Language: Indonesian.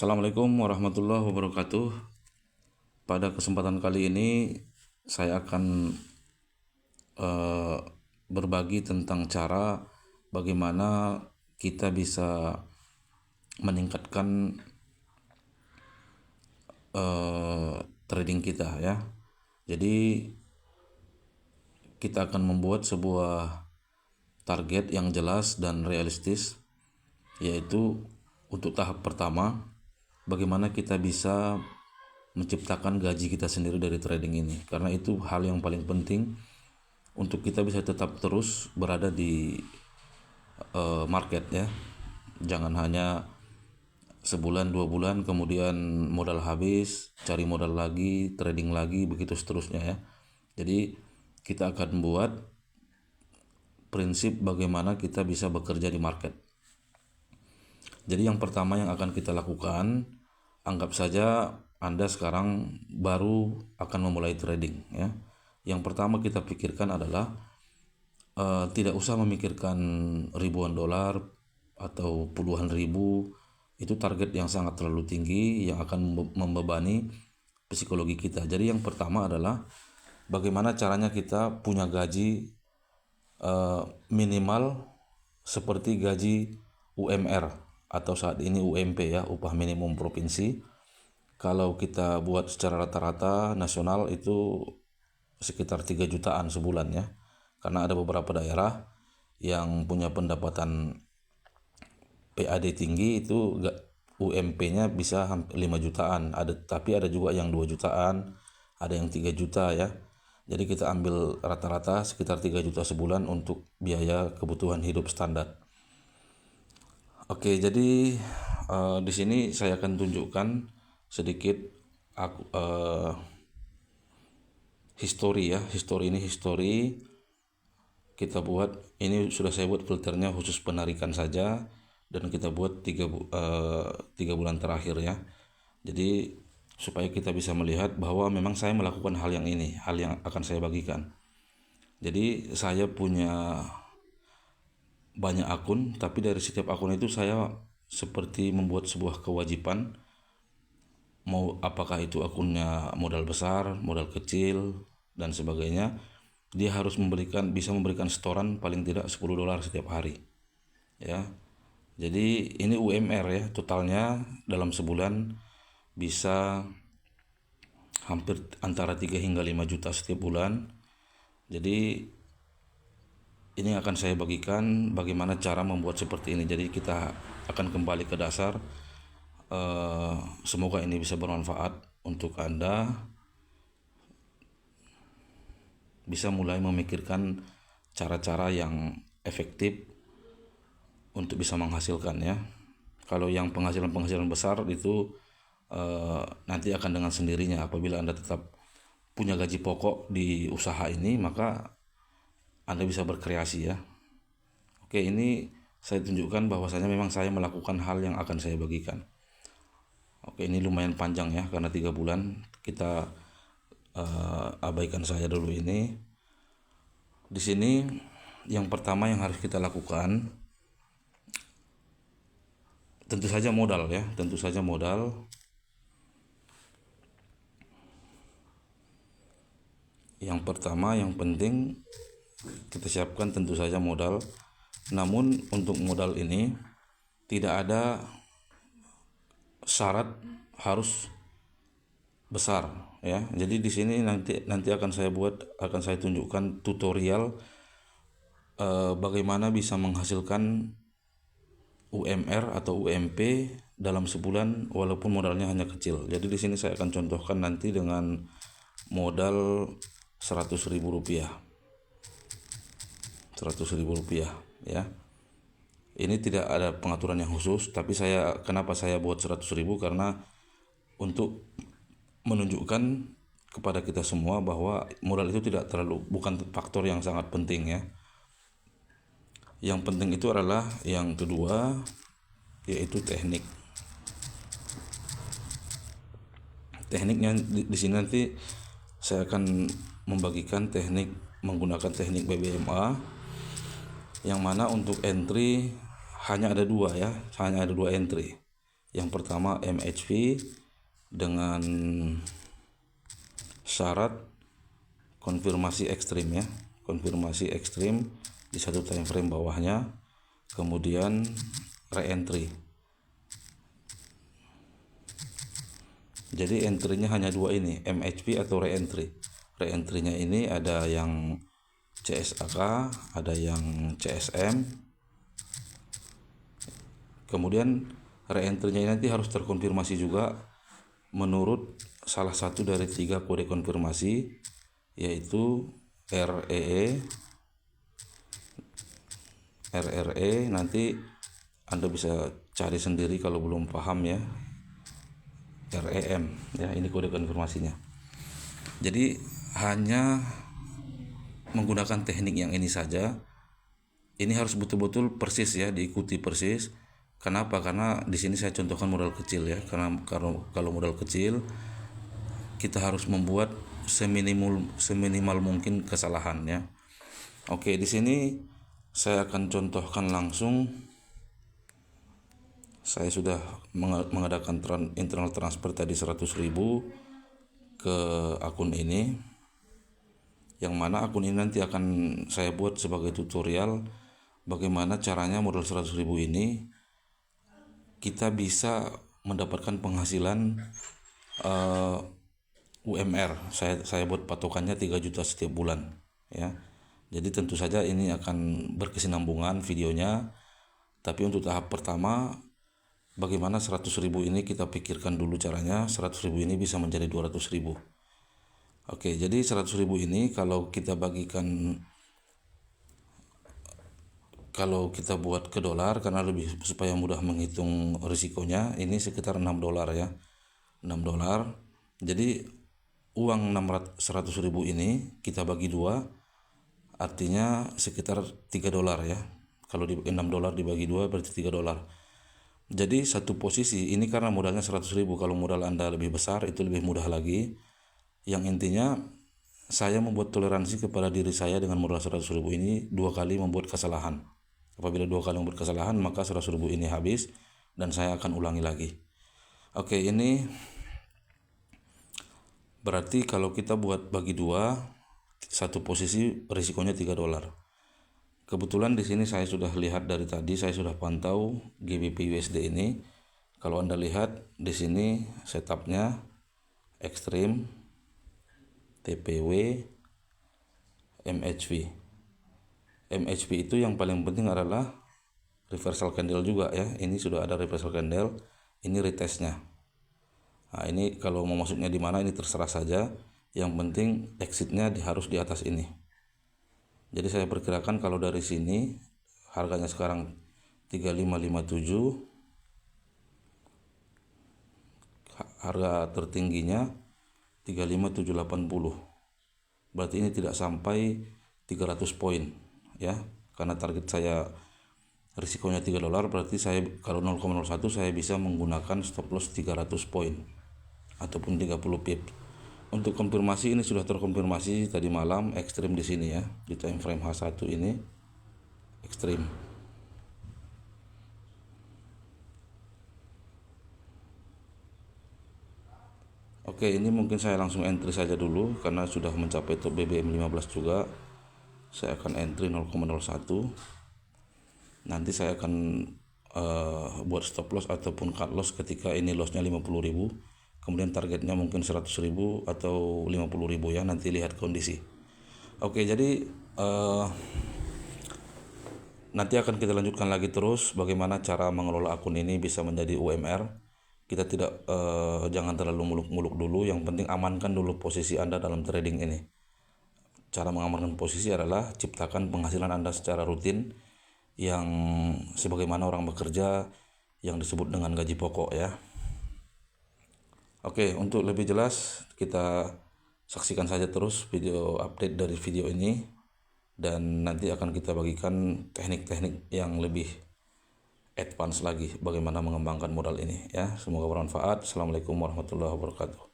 Assalamualaikum warahmatullahi wabarakatuh. Pada kesempatan kali ini saya akan eh, berbagi tentang cara bagaimana kita bisa meningkatkan trading kita ya. Jadi kita akan membuat sebuah target yang jelas dan realistis, yaitu untuk tahap pertama bagaimana kita bisa menciptakan gaji kita sendiri dari trading ini, karena itu hal yang paling penting untuk kita bisa tetap terus berada di market ya. Jangan hanya sebulan 2 bulan kemudian modal habis, cari modal lagi, trading lagi, begitu seterusnya ya. Jadi kita akan buat prinsip bagaimana kita bisa bekerja di market. Jadi yang pertama yang akan kita lakukan, anggap saja Anda sekarang baru akan memulai trading ya. Yang pertama kita pikirkan adalah tidak usah memikirkan ribuan dolar atau puluhan ribu. Itu target yang sangat terlalu tinggi yang akan membebani psikologi kita. Jadi yang pertama adalah bagaimana caranya kita punya gaji minimal seperti gaji UMR atau saat ini UMP ya, upah minimum provinsi. Kalau kita buat secara rata-rata nasional itu sekitar 3 jutaan sebulan ya. Karena ada beberapa daerah yang punya pendapatan PAD tinggi, itu UMP-nya bisa hampir 5 jutaan. Tapi ada juga yang 2 jutaan, ada yang 3 juta ya. Jadi kita ambil rata-rata sekitar 3 juta sebulan untuk biaya kebutuhan hidup standar. Oke, jadi di sini saya akan tunjukkan sedikit history kita buat. Ini sudah saya buat filternya khusus penarikan saja, dan kita buat 3 bulan terakhir ya. Jadi supaya kita bisa melihat bahwa memang saya melakukan hal yang akan saya bagikan. Jadi saya punya banyak akun, tapi dari setiap akun itu saya seperti membuat sebuah kewajiban, mau apakah itu akunnya modal besar, modal kecil dan sebagainya, dia harus bisa memberikan setoran paling tidak 10 dolar setiap hari ya. Jadi ini UMR ya, totalnya dalam sebulan bisa hampir antara 3 hingga 5 juta setiap bulan. Jadi ini akan saya bagikan bagaimana cara membuat seperti ini. Jadi kita akan kembali ke dasar. Semoga ini bisa bermanfaat untuk Anda, bisa mulai memikirkan cara-cara yang efektif untuk bisa menghasilkan ya. Kalau yang penghasilan besar itu nanti akan dengan sendirinya apabila Anda tetap punya gaji pokok di usaha ini, maka Anda bisa berkreasi ya. Oke, ini saya tunjukkan bahwasanya memang saya melakukan hal yang akan saya bagikan. Oke, ini lumayan panjang ya karena 3 bulan. Kita abaikan saja dulu ini. Di sini yang pertama yang harus kita lakukan tentu saja modal ya, tentu saja modal. Yang pertama yang penting kita siapkan tentu saja modal. Namun untuk modal ini tidak ada syarat harus besar ya. Jadi di sini nanti akan saya tunjukkan tutorial bagaimana bisa menghasilkan UMR atau UMP dalam sebulan walaupun modalnya hanya kecil. Jadi di sini saya akan contohkan nanti dengan modal 100.000 rupiah. 100.000 rupiah ya. Ini tidak ada pengaturan yang khusus, tapi kenapa saya buat 100.000, karena untuk menunjukkan kepada kita semua bahwa modal itu bukan faktor yang sangat penting ya. Yang penting itu adalah yang kedua, yaitu teknik. Tekniknya di sini nanti saya akan membagikan menggunakan teknik BBMA, yang mana untuk entry hanya ada 2 ya, hanya ada 2 entry. Yang pertama MHV dengan syarat konfirmasi ekstrim ya, konfirmasi ekstrim di satu time frame bawahnya, kemudian re-entry. Jadi entry-nya hanya dua ini, MHV atau re-entry. Re-entry-nya ini ada yang CSAK, ada yang CSM. Kemudian re-entry-nya nanti harus terkonfirmasi juga menurut salah satu dari 3 kode konfirmasi, yaitu RRE. Nanti Anda bisa cari sendiri kalau belum paham ya. REM ya, ini kode konfirmasinya. Jadi hanya menggunakan teknik yang ini saja. Ini harus betul-betul persis ya, diikuti persis. Kenapa? Karena di sini saya contohkan modal kecil ya. Karena kalau modal kecil kita harus membuat seminimal mungkin kesalahan ya. Oke, di sini saya akan contohkan langsung. Saya sudah mengadakan internal transfer tadi 100.000 ke akun ini, yang mana akun ini nanti akan saya buat sebagai tutorial bagaimana caranya modal 100.000 ini kita bisa mendapatkan penghasilan UMR. Saya buat patokannya 3 juta setiap bulan ya. Jadi tentu saja ini akan berkesinambungan videonya, tapi untuk tahap pertama bagaimana 100.000 ini kita pikirkan dulu caranya. 100.000 ini bisa menjadi 200.000. Oke, jadi 100.000 ini kalau kita buat ke dolar, karena lebih supaya mudah menghitung risikonya, ini sekitar $6 ya. $6. Jadi uang 100.000 ini kita bagi 2, artinya sekitar $3 ya. Kalau $6 dibagi 2 berarti $3. Jadi satu posisi ini karena modalnya 100.000, kalau modal Anda lebih besar itu lebih mudah lagi. Yang intinya saya membuat toleransi kepada diri saya dengan modal 100.000 ini 2 kali membuat kesalahan. Apabila 2 kali membuat kesalahan, maka 100.000 ini habis dan saya akan ulangi lagi. Oke, ini berarti kalau kita buat bagi 2, satu posisi risikonya $3. Kebetulan di sini saya sudah lihat dari tadi, saya sudah pantau GBP USD ini. Kalau Anda lihat di sini setupnya ekstrim, TPW, MHV. MHV itu yang paling penting adalah reversal candle juga ya. Ini sudah ada reversal candle, ini retestnya. Nah, ini kalau mau masuknya di mana ini terserah saja. Yang penting exitnya harus di atas ini. Jadi saya perkirakan kalau dari sini harganya sekarang 3557, harga tertingginya 35780. Berarti ini tidak sampai 300 poin ya. Karena target saya risikonya $3, berarti saya kalau 0,01 saya bisa menggunakan stop loss 300 poin ataupun 30 pip. Untuk konfirmasi ini sudah terkonfirmasi tadi malam, ekstrim di sini ya, di time frame H1 ini ekstrim. Oke, ini mungkin saya langsung entry saja dulu karena sudah mencapai top BBM 15 juga. Saya akan entry 0,01. Nanti saya akan buat stop loss ataupun cut loss ketika ini lossnya 50.000. Kemudian targetnya mungkin 100.000 atau 50.000 ya, nanti lihat kondisi. Oke, jadi nanti akan kita lanjutkan lagi terus bagaimana cara mengelola akun ini bisa menjadi UMR. Kita tidak jangan terlalu muluk-muluk dulu, yang penting amankan dulu posisi Anda dalam trading ini. Cara mengamankan posisi adalah ciptakan penghasilan Anda secara rutin yang sebagaimana orang bekerja, yang disebut dengan gaji pokok ya. Oke, untuk lebih jelas kita saksikan saja terus video update dari video ini, dan nanti akan kita bagikan teknik-teknik yang lebih advance lagi bagaimana mengembangkan modal ini ya. Semoga bermanfaat. Assalamualaikum warahmatullahi wabarakatuh.